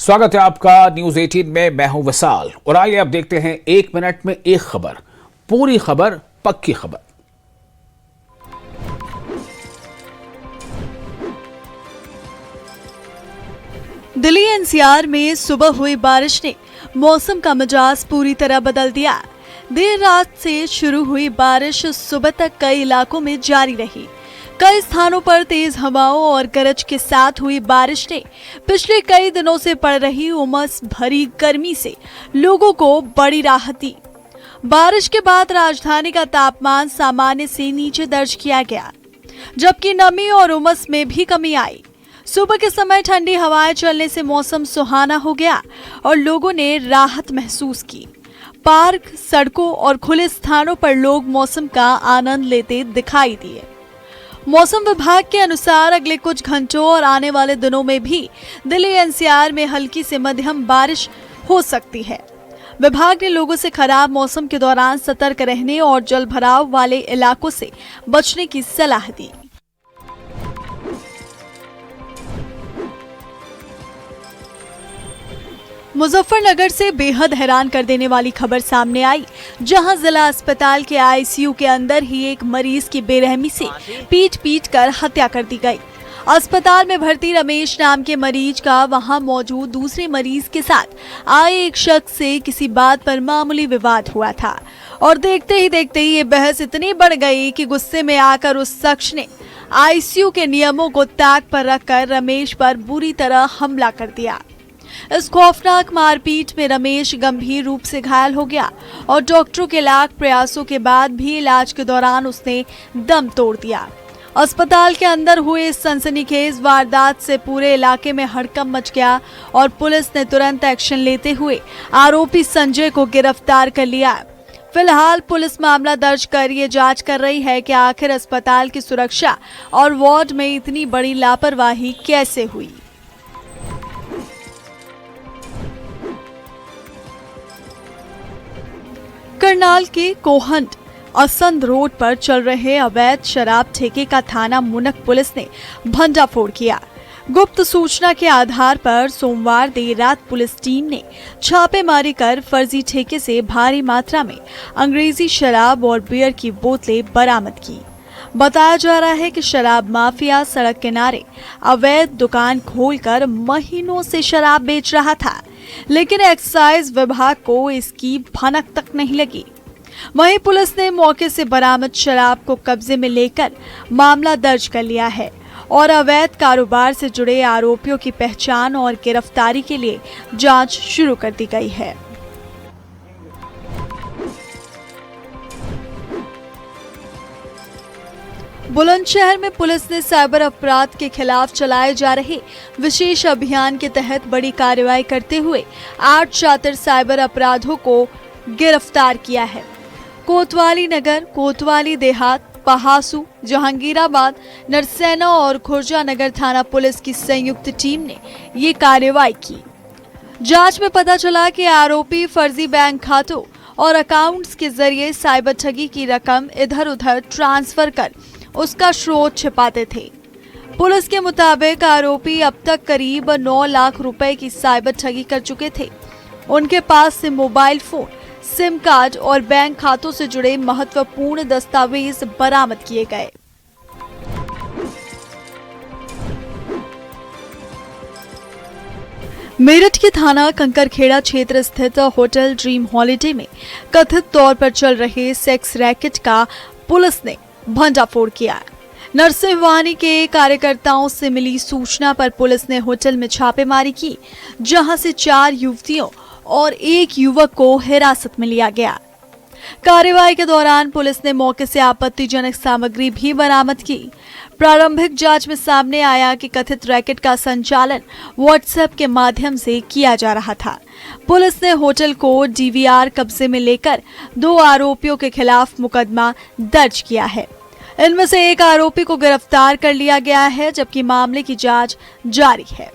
स्वागत है आपका न्यूज 18 में। मैं हूं विशाल और आइए अब देखते हैं 1 मिनट में एक खबर, पूरी खबर, पक्की खबर। दिल्ली एनसीआर में सुबह हुई बारिश ने मौसम का मिजाज पूरी तरह बदल दिया। देर रात से शुरू हुई बारिश सुबह तक कई इलाकों में जारी रही। कई स्थानों पर तेज हवाओं और गरज के साथ हुई बारिश ने पिछले कई दिनों से पड़ रही उमस भरी गर्मी से लोगों को बड़ी राहत दी। बारिश के बाद राजधानी का तापमान सामान्य से नीचे दर्ज किया गया, जबकि नमी और उमस में भी कमी आई। सुबह के समय ठंडी हवाएं चलने से मौसम सुहाना हो गया और लोगों ने राहत महसूस की। पार्क, सड़कों और खुले स्थानों पर लोग मौसम का आनंद लेते दिखाई दिए। मौसम विभाग के अनुसार अगले कुछ घंटों और आने वाले दिनों में भी दिल्ली एनसीआर में हल्की से मध्यम बारिश हो सकती है। विभाग ने लोगों से खराब मौसम के दौरान सतर्क रहने और जल भराव वाले इलाकों से बचने की सलाह दी। मुजफ्फरनगर से बेहद हैरान कर देने वाली खबर सामने आई, जहां जिला अस्पताल के आईसीयू के अंदर ही एक मरीज की बेरहमी से पीट कर हत्या कर दी गई। अस्पताल में भर्ती रमेश नाम के मरीज का वहां मौजूद दूसरे मरीज के साथ आए एक शख्स से किसी बात पर मामूली विवाद हुआ था और देखते ही ये बहस इतनी बढ़ गई कि गुस्से में आकर उस शख्स ने आईसीयू के नियमों को ताक पर रखकर रमेश पर बुरी तरह हमला कर दिया। इस खौफनाक मारपीट में रमेश गंभीर रूप से घायल हो गया और डॉक्टरों के लाख प्रयासों के बाद भी इलाज के दौरान उसने दम तोड़ दिया। अस्पताल के अंदर हुए इस सनसनीखेज वारदात से पूरे इलाके में हड़कंप मच गया और पुलिस ने तुरंत एक्शन लेते हुए आरोपी संजय को गिरफ्तार कर लिया। फिलहाल पुलिस मामला दर्ज कर ये जांच कर रही है कि आखिर अस्पताल की सुरक्षा और वार्ड में इतनी बड़ी लापरवाही कैसे हुई। करनाल के कोहंड असंद रोड पर चल रहे अवैध शराब ठेके का थाना मुनक पुलिस ने भंडाफोड़ किया। गुप्त सूचना के आधार पर सोमवार देर रात पुलिस टीम ने छापेमारी कर फर्जी ठेके से भारी मात्रा में अंग्रेजी शराब और बियर की बोतलें बरामद की। बताया जा रहा है कि शराब माफिया सड़क किनारे अवैध दुकान खोलकर महीनों से शराब बेच रहा था, लेकिन एक्साइज विभाग को इसकी भनक तक नहीं लगी। वहीं पुलिस ने मौके से बरामद शराब को कब्जे में लेकर मामला दर्ज कर लिया है और अवैध कारोबार से जुड़े आरोपियों की पहचान और गिरफ्तारी के लिए जांच शुरू कर दी गई है। बुलंदशहर में पुलिस ने साइबर अपराध के खिलाफ चलाए जा रहे विशेष अभियान के तहत बड़ी कार्रवाई करते हुए 8 शातिर साइबर अपराधों को गिरफ्तार किया है। कोतवाली नगर, कोतवाली देहात, पहासू, जहांगीराबाद, नरसैना और खुर्जा नगर थाना पुलिस की संयुक्त टीम ने ये कार्रवाई की। जांच में पता चला कि आरोपी फर्जी बैंक खातों और अकाउंट्स के जरिए साइबर ठगी की रकम इधर उधर ट्रांसफर कर उसका स्रोत छिपाते थे। पुलिस के मुताबिक आरोपी अब तक करीब 9 लाख रुपए की साइबर ठगी कर चुके थे। उनके पास से मोबाइल फोन, सिम कार्ड और बैंक खातों से जुड़े महत्वपूर्ण दस्तावेज बरामद किए गए। मेरठ के थाना कंकरखेड़ा क्षेत्र स्थित होटल ड्रीम हॉलिडे में कथित तौर पर चल रहे सेक्स रैकेट का पुलिस ने भंडाफोड़ किया। नरसिंहवानी के कार्यकर्ताओं से मिली सूचना पर पुलिस ने होटल में छापेमारी की, जहां से 4 युवतियों और 1 युवक को हिरासत में लिया गया। कार्रवाई के दौरान पुलिस ने मौके से आपत्तिजनक सामग्री भी बरामद की। प्रारंभिक जांच में सामने आया कि कथित रैकेट का संचालन व्हाट्सएप के माध्यम से किया जा रहा था। पुलिस ने होटल को डीवीआर कब्जे में लेकर 2 आरोपियों के खिलाफ मुकदमा दर्ज किया है। इनमें से एक आरोपी को गिरफ्तार कर लिया गया है, जबकि मामले की जांच जारी है।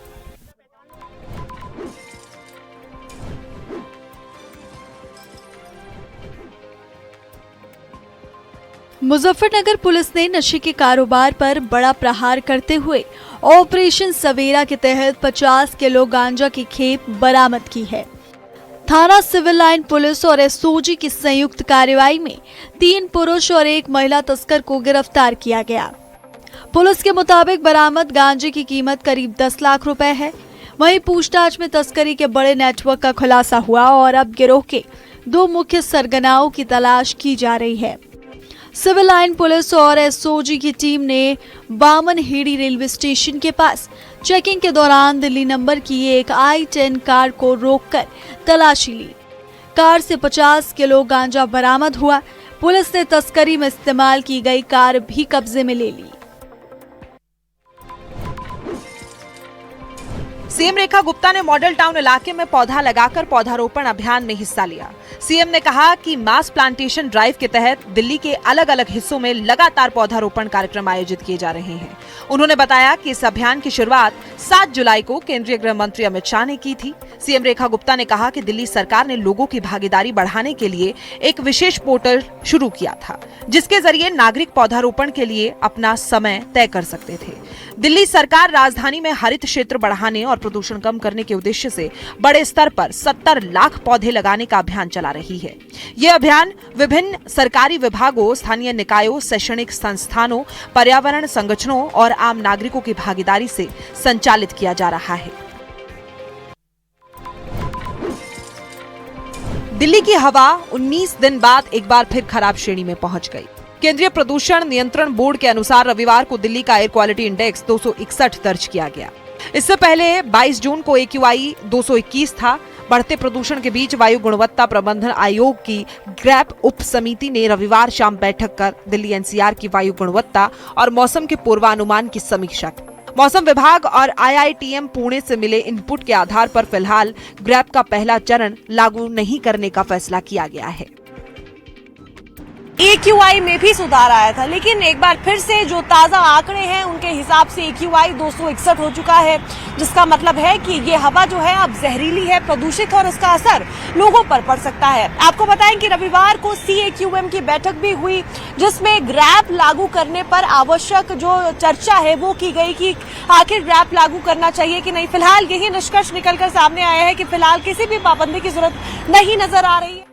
मुजफ्फरनगर पुलिस ने नशे के कारोबार पर बड़ा प्रहार करते हुए ऑपरेशन सवेरा के तहत 50 किलो गांजा की खेप बरामद की है। थाना सिविल लाइन पुलिस और एसओजी की संयुक्त कार्रवाई में 3 पुरुष और 1 महिला तस्कर को गिरफ्तार किया गया। पुलिस के मुताबिक बरामद गांजे की कीमत करीब 10 लाख रुपए है। वहीं पूछताछ में तस्करी के बड़े नेटवर्क का खुलासा हुआ और अब गिरोह के 2 मुख्य सरगनाओं की तलाश की जा रही है। सिविल लाइन पुलिस और एसओजी की टीम ने बामनहेड़ी रेलवे स्टेशन के पास चेकिंग के दौरान दिल्ली नंबर की एक I-10 कार को रोककर तलाशी ली। कार से 50 किलो गांजा बरामद हुआ। पुलिस ने तस्करी में इस्तेमाल की गई कार भी कब्जे में ले ली। सीएम रेखा गुप्ता ने मॉडल टाउन इलाके में पौधा लगाकर पौधारोपण अभियान में हिस्सा लिया। सीएम ने कहा कि मास प्लांटेशन ड्राइव के तहत दिल्ली के अलग अलग हिस्सों में लगातार पौधारोपण कार्यक्रम आयोजित किए जा रहे हैं। उन्होंने बताया कि इस अभियान की शुरुआत 7 जुलाई को केंद्रीय गृह मंत्री अमित शाह ने की थी। सीएम रेखा गुप्ता ने कहा कि दिल्ली सरकार ने लोगों की भागीदारी बढ़ाने के लिए एक विशेष पोर्टल शुरू किया था, जिसके जरिए नागरिक पौधारोपण के लिए अपना समय तय कर सकते थे। दिल्ली सरकार राजधानी में हरित क्षेत्र बढ़ाने और प्रदूषण कम करने के उद्देश्य से बड़े स्तर पर 70 लाख पौधे लगाने का अभियान चला रही है। यह अभियान विभिन्न सरकारी विभागों, स्थानीय निकायों, शैक्षणिक संस्थानों, पर्यावरण संगठनों और आम नागरिकों की भागीदारी से संचालित किया जा रहा है। दिल्ली की हवा 19 दिन बाद एक बार फिर खराब श्रेणी में पहुंच गई। केंद्रीय प्रदूषण नियंत्रण बोर्ड के अनुसार रविवार को दिल्ली का एयर क्वालिटी इंडेक्स 261 दर्ज किया गया। इससे पहले 22 जून को AQI 221 था। बढ़ते प्रदूषण के बीच वायु गुणवत्ता प्रबंधन आयोग की ग्रैप उप समिति ने रविवार शाम बैठक कर दिल्ली NCR की वायु गुणवत्ता और मौसम के पूर्वानुमान की समीक्षा की। मौसम विभाग और IITM पुणे से मिले इनपुट के आधार पर फिलहाल ग्रैप का पहला चरण लागू नहीं करने का फैसला किया गया है। AQI में भी सुधार आया था, लेकिन एक बार फिर से जो ताजा आंकड़े हैं उनके हिसाब से AQI 261 हो चुका है, जिसका मतलब है कि ये हवा जो है अब जहरीली है, प्रदूषित, और उसका असर लोगों पर पड़ सकता है। आपको बताएं कि रविवार को CAQM की बैठक भी हुई, जिसमें ग्रैप लागू करने पर आवश्यक जो चर्चा है वो की गई कि आखिर ग्रैप लागू करना चाहिए कि नहीं। फिलहाल यही निष्कर्ष निकलकर सामने आया है कि फिलहाल किसी भी पाबंदी की जरूरत नहीं नजर आ रही है।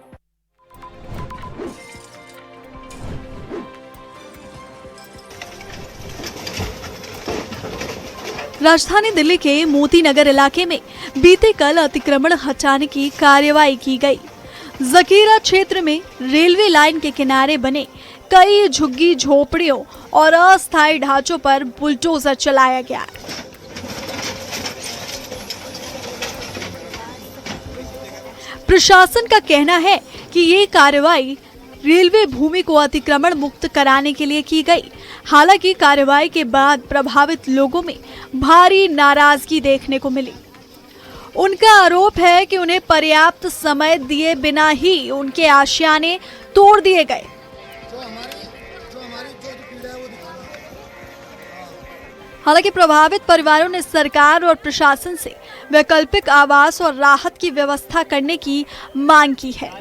राजधानी दिल्ली के मोती नगर इलाके में बीते कल अतिक्रमण हटाने की कार्रवाई की गई। जकीरा क्षेत्र में रेलवे लाइन के किनारे बने कई झुग्गी झोपड़ियों और अस्थायी ढांचों पर बुलडोजर चलाया गया। प्रशासन का कहना है कि ये कार्रवाई रेलवे भूमि को अतिक्रमण मुक्त कराने के लिए की गई। हालांकि कार्रवाई के बाद प्रभावित लोगों में भारी नाराजगी देखने को मिली। उनका आरोप है कि उन्हें पर्याप्त समय दिए बिना ही उनके आशियाने तोड़ दिए गए। हालांकि प्रभावित परिवारों ने सरकार और प्रशासन से वैकल्पिक आवास और राहत की व्यवस्था करने की मांग की है।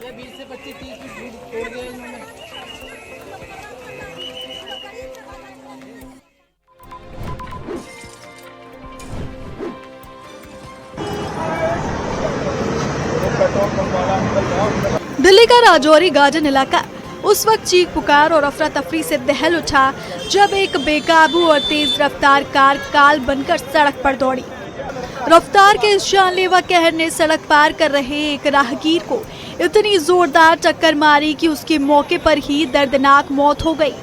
दिल्ली का राजौरी गार्डन इलाका उस वक्त चीख पुकार और अफरा तफरी से दहल उठा जब एक बेकाबू और तेज रफ्तार कार काल बनकर सड़क पर दौड़ी। रफ्तार के इस जानलेवा कहर ने सड़क पार कर रहे एक राहगीर को इतनी जोरदार टक्कर मारी कि उसकी मौके पर ही दर्दनाक मौत हो गई।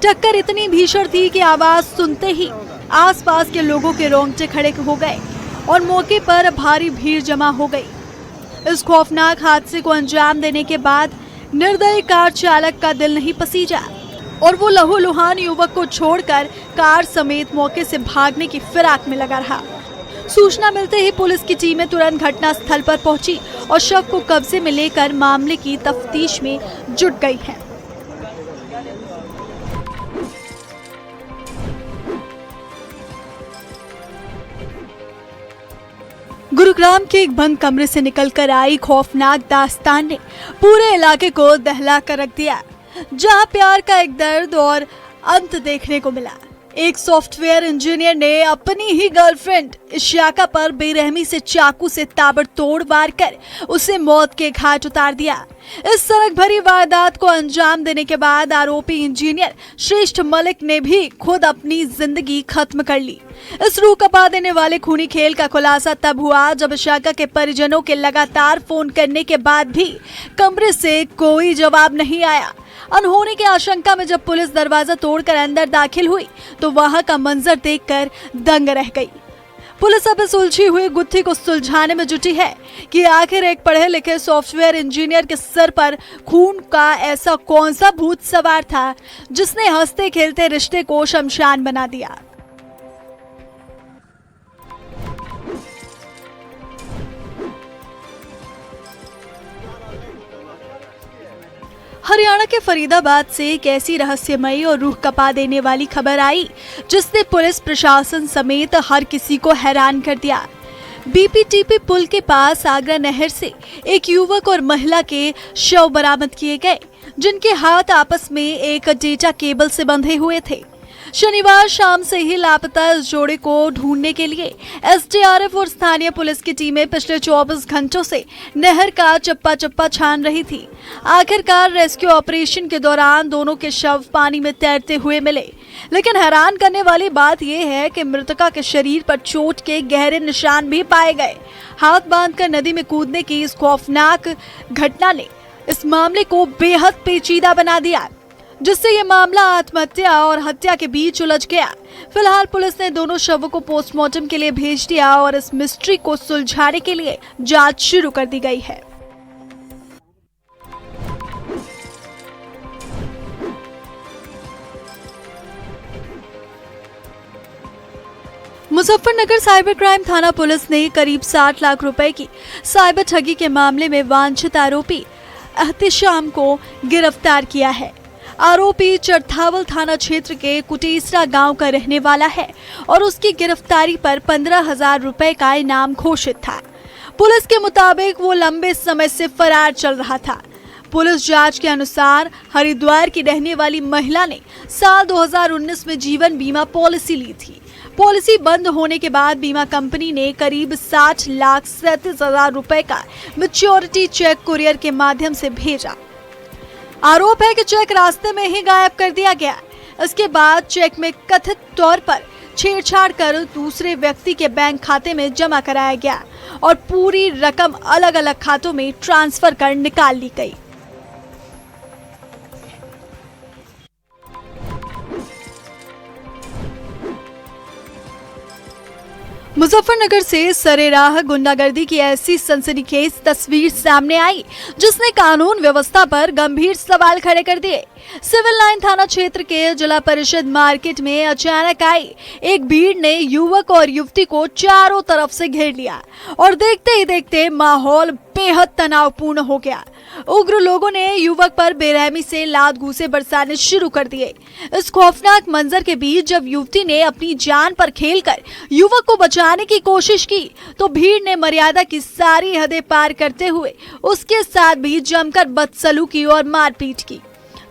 टक्कर इतनी भीषण थी कि आवाज सुनते ही आसपास के लोगों के रोंगटे खड़े हो गए और मौके पर भारी भीड़ जमा हो गई। इस खौफनाक हादसे को अंजाम देने के बाद निर्दयी कार चालक का दिल नहीं पसीजा और वो लहूलुहान युवक को छोड़कर कार समेत मौके से भागने की फिराक में लगा रहा। सूचना मिलते ही पुलिस की टीमें तुरंत घटना स्थल पर पहुंची और शव को कब्जे में लेकर मामले की तफ्तीश में जुट गई है। गुरुग्राम के एक बंद कमरे से निकलकर आई खौफनाक दास्तान ने पूरे इलाके को दहला कर रख दिया। जहां प्यार का एक दर्द और अंत देखने को मिला। एक सॉफ्टवेयर इंजीनियर ने अपनी ही गर्लफ्रेंड इशिका पर बेरहमी से चाकू से ताबड़तोड़ वार कर उसे मौत के घाट उतार दिया। इस सड़क भरी वारदात को अंजाम देने के बाद आरोपी इंजीनियर श्रेष्ठ मलिक ने भी खुद अपनी जिंदगी खत्म कर ली। इस रूह कपा देने वाले खूनी खेल का खुलासा तब हुआ जब इशिका के परिजनों के लगातार फोन करने के बाद भी कमरे से कोई जवाब नहीं आया। अनहोनी की आशंका में जब पुलिस दरवाजा तोड़कर अंदर दाखिल हुई तो वहां का मंजर देखकर दंग रह गई। पुलिस अब इस उलझी हुई गुत्थी को सुलझाने में जुटी है कि आखिर एक पढ़े लिखे सॉफ्टवेयर इंजीनियर के सर पर खून का ऐसा कौन सा भूत सवार था जिसने हंसते खेलते रिश्ते को शमशान बना दिया। हरियाणा के फरीदाबाद से एक ऐसी रहस्यमयी और रूह कपा देने वाली खबर आई जिसने पुलिस प्रशासन समेत हर किसी को हैरान कर दिया। बीपीटीपी पुल के पास आगरा नहर से एक युवक और महिला के शव बरामद किए गए, जिनके हाथ आपस में एक डेटा केबल से बंधे हुए थे। शनिवार शाम से ही लापता इस जोड़े को ढूंढने के लिए एसडीआरएफ और स्थानीय पुलिस की टीमें पिछले 24 घंटों से नहर का चप्पा चप्पा छान रही थी। आखिरकार रेस्क्यू ऑपरेशन के दौरान दोनों के शव पानी में तैरते हुए मिले, लेकिन हैरान करने वाली बात यह है कि मृतका के शरीर पर चोट के गहरे निशान भी पाए गए। हाथ बांधकर नदी में कूदने की इस खौफनाक घटना ने इस मामले को बेहद पेचीदा बना दिया, जिससे ये मामला आत्महत्या और हत्या के बीच उलझ गया। फिलहाल पुलिस ने दोनों शवों को पोस्टमार्टम के लिए भेज दिया और इस मिस्ट्री को सुलझाने के लिए जांच शुरू कर दी गई है। मुजफ्फरनगर साइबर क्राइम थाना पुलिस ने करीब 60 लाख रुपए की साइबर ठगी के मामले में वांछित आरोपी एहतिशाम को गिरफ्तार किया है। आरोपी चरथावल थाना क्षेत्र के कुटेसरा गांव का रहने वाला है और उसकी गिरफ्तारी पर 15,000 रुपए का इनाम घोषित था। पुलिस के मुताबिक वो लंबे समय से फरार चल रहा था। पुलिस जांच के अनुसार हरिद्वार की रहने वाली महिला ने साल 2019 में जीवन बीमा पॉलिसी ली थी। पॉलिसी बंद होने के बाद बीमा कंपनी ने करीब 60,37,000 रुपए का मैच्योरिटी चेक कुरियर के माध्यम से भेजा। आरोप है कि चेक रास्ते में ही गायब कर दिया गया। इसके बाद चेक में कथित तौर पर छेड़छाड़ कर दूसरे व्यक्ति के बैंक खाते में जमा कराया गया और पूरी रकम अलग अलग खातों में ट्रांसफर कर निकाल ली गई। मुजफ्फरनगर से सरेराह गुंडागर्दी की ऐसी सनसनीखेज तस्वीर सामने आई जिसने कानून व्यवस्था पर गंभीर सवाल खड़े कर दिए। सिविल लाइन थाना क्षेत्र के जिला परिषद मार्केट में अचानक आई एक भीड़ ने युवक और युवती को चारों तरफ से घेर लिया और देखते ही देखते माहौल बेहद तनावपूर्ण हो गया। उग्र लोगों ने युवक पर बेरहमी से लात घूंसे बरसाने शुरू कर दिए। इस खौफनाक मंजर के बीच जब युवती ने अपनी जान पर खेलकर युवक को बचाने की कोशिश की तो भीड़ ने मर्यादा की सारी हदें पार करते हुए उसके साथ भी जमकर बदसलूकी और मारपीट की।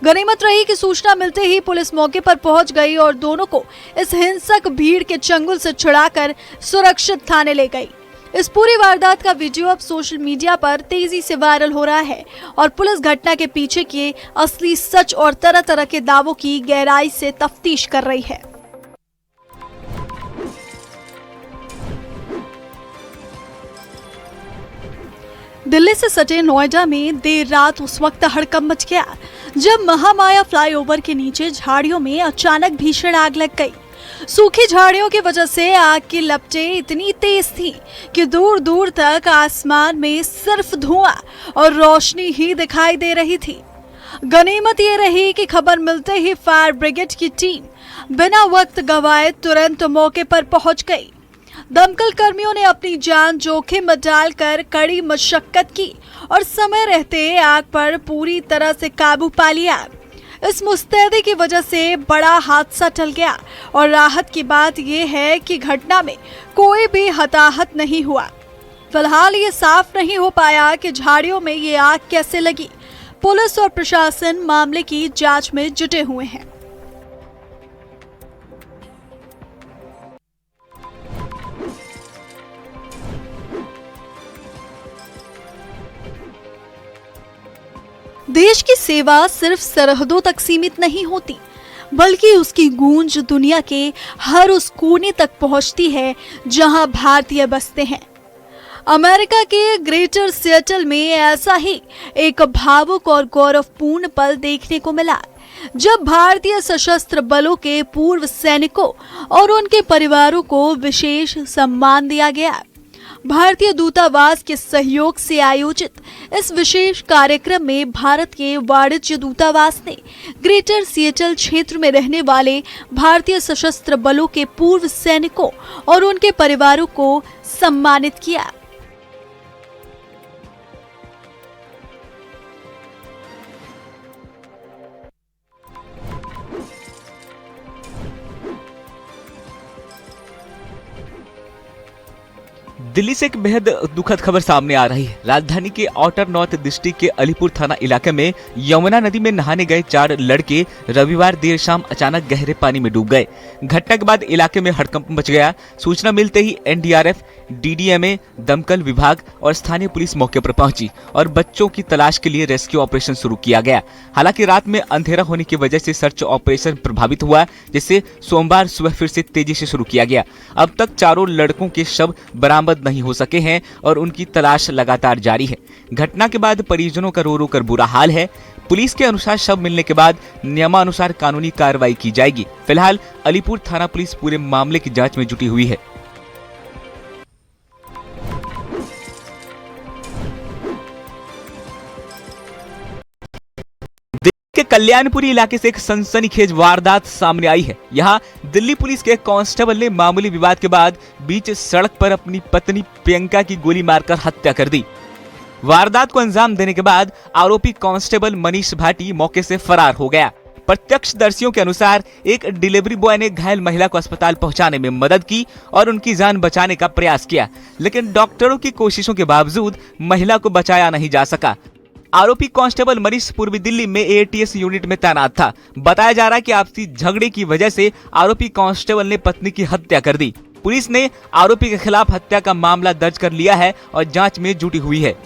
गनीमत रही कि सूचना मिलते ही पुलिस मौके पर पहुंच गई और दोनों को इस हिंसक भीड़ के चंगुल से छुड़ाकर सुरक्षित थाने ले गई। इस पूरी वारदात का वीडियो अब सोशल मीडिया पर तेजी से वायरल हो रहा है और पुलिस घटना के पीछे के असली सच और तरह तरह के दावों की गहराई से तफ्तीश कर रही है। दिल्ली से सटे नोएडा में देर रात उस वक्त हड़कंप मच गया जब महामाया फ्लाईओवर के नीचे झाड़ियों में अचानक भीषण आग लग गई। सूखी झाड़ियों की वजह से आग की लपटें इतनी तेज थी कि दूर दूर तक आसमान में सिर्फ धुआं और रोशनी ही दिखाई दे रही थी। गनीमत ये रही कि खबर मिलते ही फायर ब्रिगेड की टीम बिना वक्त गंवाए तुरंत मौके पर पहुंच गई। दमकल कर्मियों ने अपनी जान जोखिम में डालकर कड़ी मशक्कत की और समय रहते आग पर पूरी तरह से काबू पा लिया। इस मुस्तैदी की वजह से बड़ा हादसा टल गया और राहत की बात यह है कि घटना में कोई भी हताहत नहीं हुआ। फिलहाल ये साफ नहीं हो पाया कि झाड़ियों में ये आग कैसे लगी, पुलिस और प्रशासन मामले की जांच में जुटे हुए हैं। देश की सेवा सिर्फ सरहदों तक सीमित नहीं होती, बल्कि उसकी गूंज दुनिया के हर उस कोने तक पहुंचती है जहां भारतीय बसते हैं। अमेरिका के ग्रेटर सिएटल में ऐसा ही एक भावुक और गौरवपूर्ण पल देखने को मिला, जब भारतीय सशस्त्र बलों के पूर्व सैनिकों और उनके परिवारों को विशेष सम्मान दिया गया। भारतीय दूतावास के सहयोग से आयोजित इस विशेष कार्यक्रम में भारत के वाणिज्य दूतावास ने ग्रेटर सिएटल क्षेत्र में रहने वाले भारतीय सशस्त्र बलों के पूर्व सैनिकों और उनके परिवारों को सम्मानित किया। दिल्ली से एक बेहद दुखद खबर सामने आ रही है। राजधानी के आउटर नॉर्थ डिस्ट्रिक्ट के अलीपुर थाना इलाके में यमुना नदी में नहाने गए 4 लड़के रविवार देर शाम अचानक गहरे पानी में डूब गए। घटना के बाद इलाके में हड़कंप मच गया। सूचना मिलते ही एनडीआरएफ, डीडीएमए, दमकल विभाग और स्थानीय पुलिस मौके पर पहुंची और बच्चों की तलाश के लिए रेस्क्यू ऑपरेशन शुरू किया गया। हालांकि रात में अंधेरा होने की वजह से सर्च ऑपरेशन प्रभावित हुआ, जिससे सोमवार सुबह फिर से तेजी से शुरू किया गया। अब तक 4 लड़कों के शव बरामद नहीं हो सके हैं और उनकी तलाश लगातार जारी है। घटना के बाद परिजनों का रो रो कर बुरा हाल है। पुलिस के अनुसार शव मिलने के बाद नियमानुसार कानूनी कार्रवाई की जाएगी। फिलहाल अलीपुर थाना पुलिस पूरे मामले की जांच में जुटी हुई है। के कल्याणपुरी इलाके से एक सनसनीखेज वारदात सामने आई है। यहाँ दिल्ली पुलिस के कांस्टेबल ने मामूली विवाद के बाद बीच सड़क पर अपनी पत्नी प्रियंका की गोली मारकर हत्या कर दी। वारदात को अंजाम देने के बाद आरोपी कांस्टेबल मनीष भाटी मौके से फरार हो गया। प्रत्यक्षदर्शियों के अनुसार एक डिलीवरी बॉय ने घायल महिला को अस्पताल पहुंचाने में मदद की और उनकी जान बचाने का प्रयास किया, लेकिन डॉक्टरों की कोशिशों के बावजूद महिला को बचाया नहीं जा सका। आरोपी कांस्टेबल मनीष पूर्वी दिल्ली में एटीएस यूनिट में तैनात था। बताया जा रहा है कि आपसी झगड़े की वजह से आरोपी कांस्टेबल ने पत्नी की हत्या कर दी। पुलिस ने आरोपी के खिलाफ हत्या का मामला दर्ज कर लिया है और जांच में जुटी हुई है।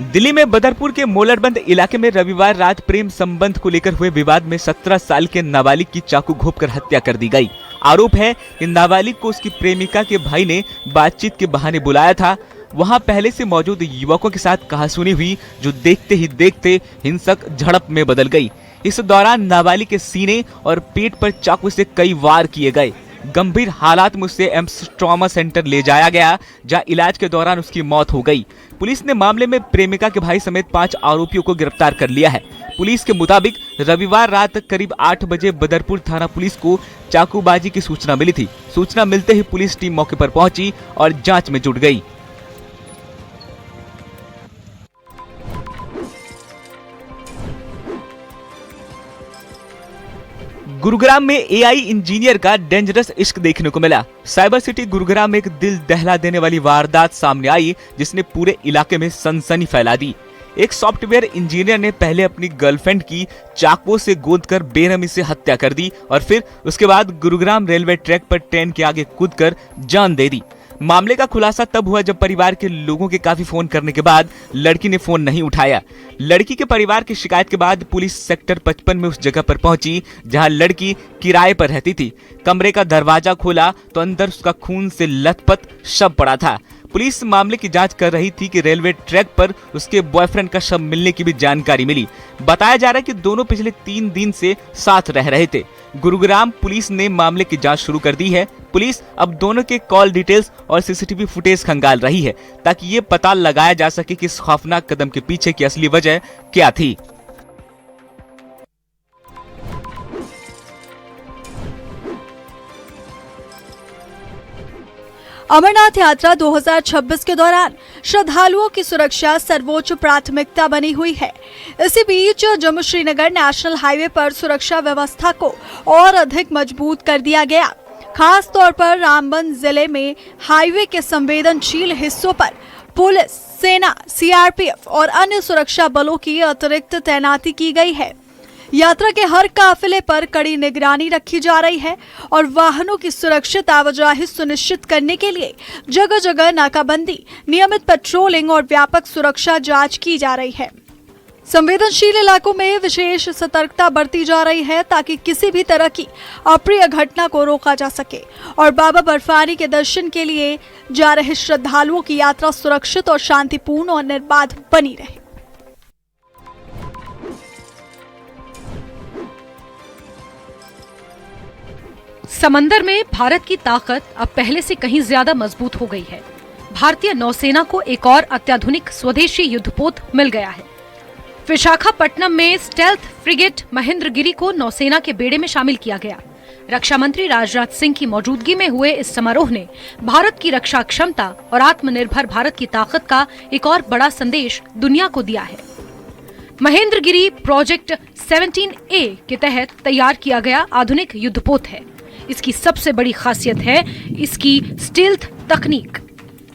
दिल्ली में बदरपुर के मोलरबंद इलाके में रविवार रात प्रेम संबंध को लेकर हुए विवाद में 17 साल के नाबालिग की चाकू घोंपकर हत्या कर दी गई। आरोप है कि नाबालिग को उसकी प्रेमिका के भाई ने बातचीत के बहाने बुलाया था। वहां पहले से मौजूद युवकों के साथ कहासुनी हुई, जो देखते ही देखते हिंसक झड़प में बदल गई। इस दौरान नाबालिग के सीने और पेट पर चाकू से कई वार किए गए। गंभीर हालात में उसे एम्स ट्रॉमा सेंटर ले जाया गया, जहां इलाज के दौरान उसकी मौत हो गई। पुलिस ने मामले में प्रेमिका के भाई समेत 5 आरोपियों को गिरफ्तार कर लिया है। पुलिस के मुताबिक रविवार रात करीब 8 बजे बदरपुर थाना पुलिस को चाकूबाजी की सूचना मिली थी। सूचना मिलते ही पुलिस टीम मौके पर पहुंची और जांच में जुट गई। गुरुग्राम में एआई इंजीनियर का डेंजरस इश्क देखने को मिला। साइबर सिटी गुरुग्राम में एक दिल दहला देने वाली वारदात सामने आई, जिसने पूरे इलाके में सनसनी फैला दी। एक सॉफ्टवेयर इंजीनियर ने पहले अपनी गर्लफ्रेंड की चाकुओं से गोदकर बेरहमी से हत्या कर दी और फिर उसके बाद गुरुग्राम रेलवे ट्रैक पर ट्रेन के आगे कूदकर जान दे दी। मामले का खुलासा तब हुआ जब परिवार के लोगों के काफी फोन करने के बाद लड़की ने फोन नहीं उठाया। लड़की के परिवार की शिकायत के बाद पुलिस सेक्टर 55 में उस जगह पर पहुंची जहां लड़की किराए पर रहती थी। कमरे का दरवाजा खोला तो अंदर उसका खून से लथपथ शव पड़ा था। पुलिस मामले की जांच कर रही थी कि रेलवे ट्रैक पर उसके बॉयफ्रेंड का शव मिलने की भी जानकारी मिली। बताया जा रहा है कि दोनों पिछले 3 दिन से साथ रह रहे थे। गुरुग्राम पुलिस ने मामले की जांच शुरू कर दी है। पुलिस अब दोनों के कॉल डिटेल्स और सीसीटीवी फुटेज खंगाल रही है, ताकि ये पता लगाया जा सके कि इस खौफनाक कदम के पीछे की असली वजह क्या थी। अमरनाथ यात्रा 2026 के दौरान श्रद्धालुओं की सुरक्षा सर्वोच्च प्राथमिकता बनी हुई है। इसी बीच जम्मू श्रीनगर नेशनल हाईवे पर सुरक्षा व्यवस्था को और अधिक मजबूत कर दिया गया। खास तौर पर रामबन जिले में हाईवे के संवेदनशील हिस्सों पर पुलिस, सेना, सीआरपीएफ और अन्य सुरक्षा बलों की अतिरिक्त तैनाती की गई है। यात्रा के हर काफिले पर कड़ी निगरानी रखी जा रही है और वाहनों की सुरक्षित आवाजाही सुनिश्चित करने के लिए जगह जगह नाकाबंदी, नियमित पेट्रोलिंग और व्यापक सुरक्षा जांच की जा रही है। संवेदनशील इलाकों में विशेष सतर्कता बरती जा रही है ताकि किसी भी तरह की अप्रिय घटना को रोका जा सके और बाबा बर्फानी के दर्शन के लिए जा रहे श्रद्धालुओं की यात्रा सुरक्षित और शांतिपूर्ण और निर्बाध बनी रहे। समंदर में भारत की ताकत अब पहले से कहीं ज्यादा मजबूत हो गई है। भारतीय नौसेना को एक और अत्याधुनिक स्वदेशी युद्धपोत मिल गया है। विशाखापट्टनम में स्टेल्थ फ्रिगेट महेंद्रगिरी को नौसेना के बेड़े में शामिल किया गया। रक्षा मंत्री राजनाथ सिंह की मौजूदगी में हुए इस समारोह ने भारत की रक्षा क्षमता और आत्मनिर्भर भारत की ताकत का एक और बड़ा संदेश दुनिया को दिया है। महेंद्रगिरी प्रोजेक्ट 17A के तहत तैयार किया गया आधुनिक युद्धपोत है। इसकी सबसे बड़ी खासियत है इसकी स्टील्थ तकनीक,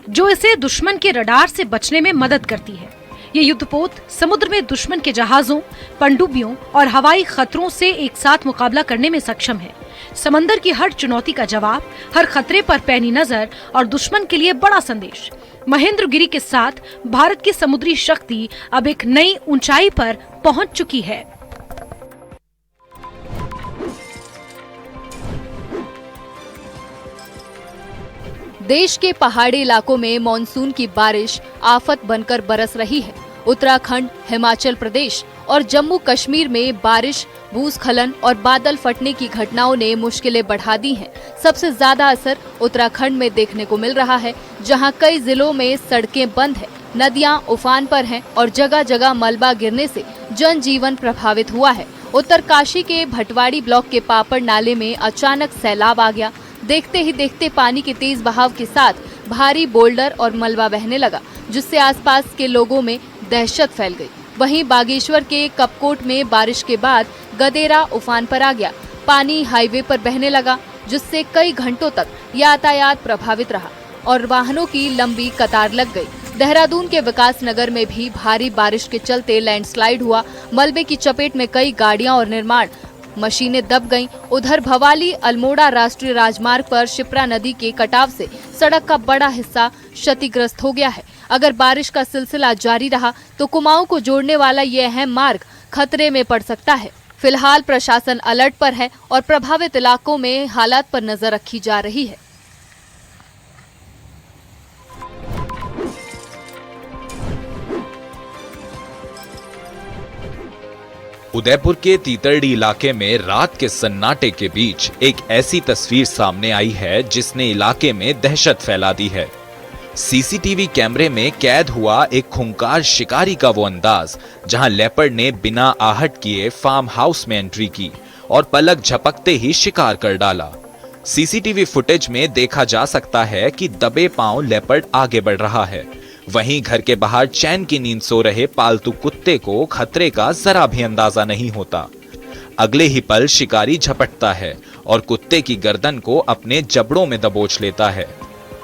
जो इसे दुश्मन के रडार से बचने में मदद करती है। ये युद्धपोत समुद्र में दुश्मन के जहाजों, पनडुब्बियों और हवाई खतरों से एक साथ मुकाबला करने में सक्षम है। समंदर की हर चुनौती का जवाब, हर खतरे पर पैनी नजर और दुश्मन के लिए बड़ा संदेश। महेंद्रगिरी के साथ भारत की समुद्री शक्ति अब एक नई ऊंचाई पर पहुंच चुकी है। देश के पहाड़ी इलाकों में मॉनसून की बारिश आफत बनकर बरस रही है। उत्तराखंड, हिमाचल प्रदेश और जम्मू कश्मीर में बारिश, भूस्खलन और बादल फटने की घटनाओं ने मुश्किलें बढ़ा दी हैं। सबसे ज्यादा असर उत्तराखंड में देखने को मिल रहा है, जहां कई जिलों में सड़कें बंद हैं, नदियां उफान पर हैं और जगह जगह मलबा गिरने से जनजीवन प्रभावित हुआ है। उत्तरकाशी के भटवाड़ी ब्लॉक के पापड़ नाले में अचानक सैलाब आ गया। देखते ही देखते पानी के तेज बहाव के साथ भारी बोल्डर और मलबा बहने लगा, जिससे आसपास के लोगों में दहशत फैल गई। वहीं बागेश्वर के कपकोट में बारिश के बाद गदेरा उफान पर आ गया। पानी हाईवे पर बहने लगा, जिससे कई घंटों तक यातायात प्रभावित रहा और वाहनों की लंबी कतार लग गई। देहरादून के विकास नगर में भी भारी बारिश के चलते लैंडस्लाइड हुआ। मलबे की चपेट में कई गाड़ियां और निर्माण मशीनें दब गईं। उधर भवाली अल्मोड़ा राष्ट्रीय राजमार्ग पर शिप्रा नदी के कटाव से सड़क का बड़ा हिस्सा क्षतिग्रस्त हो गया है। अगर बारिश का सिलसिला जारी रहा तो कुमाऊं को जोड़ने वाला ये अहम मार्ग खतरे में पड़ सकता है। फिलहाल प्रशासन अलर्ट पर है और प्रभावित इलाकों में हालात पर नजर रखी जा रही है। उदयपुर के तीतरडी इलाके में रात के सन्नाटे के बीच एक ऐसी तस्वीर सामने आई है जिसने इलाके में दहशत फैला दी है। सीसीटीवी कैमरे में कैद हुआ एक खूंखार शिकारी का वो अंदाज, जहां लेपर्ड ने बिना आहट किए फार्म हाउस में एंट्री की और पलक झपकते ही शिकार कर डाला। सीसीटीवी फुटेज में देखा जा सकता है कि दबे पांव लेपर्ड आगे बढ़ रहा है। वहीं घर के बाहर चैन की नींद सो रहे पालतू कुत्ते को खतरे का जरा भी अंदाजा नहीं होता। अगले ही पल शिकारी झपटता है और कुत्ते की गर्दन को अपने जबड़ों में दबोच लेता है।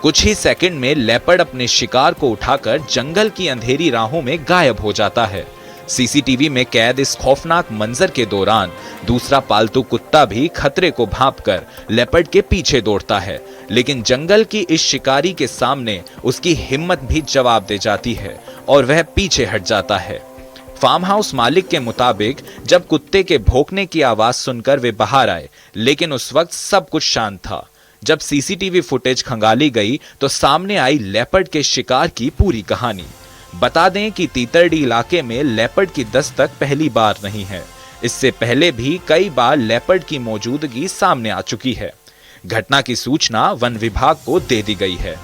कुछ ही सेकंड में लेपर्ड अपने शिकार को उठाकर जंगल की अंधेरी राहों में गायब हो जाता है। सीसीटीवी में कैद इस खौफनाक मंजर के दौरान दूसरा पालतू कुत्ता भी खतरे को भांपकर लेपर्ड के पीछे दौड़ता है, लेकिन जंगल की इस शिकारी के सामने उसकी हिम्मत भी जवाब दे जाती है और वह पीछे हट जाता है। फार्म हाउस मालिक के मुताबिक जब कुत्ते के भौंकने की आवाज सुनकर वे बाहर आए, लेकिन उस वक्त सब कुछ शांत था। जब सीसीटीवी फुटेज खंगाली गई तो सामने आई लेपर्ड के शिकार की पूरी कहानी। बता दें कि तीतरडी इलाके में लेपर्ड की दस्तक पहली बार नहीं है। इससे पहले भी कई बार लेपर्ड की मौजूदगी सामने आ चुकी है। घटना की सूचना वन विभाग को दे दी गई है।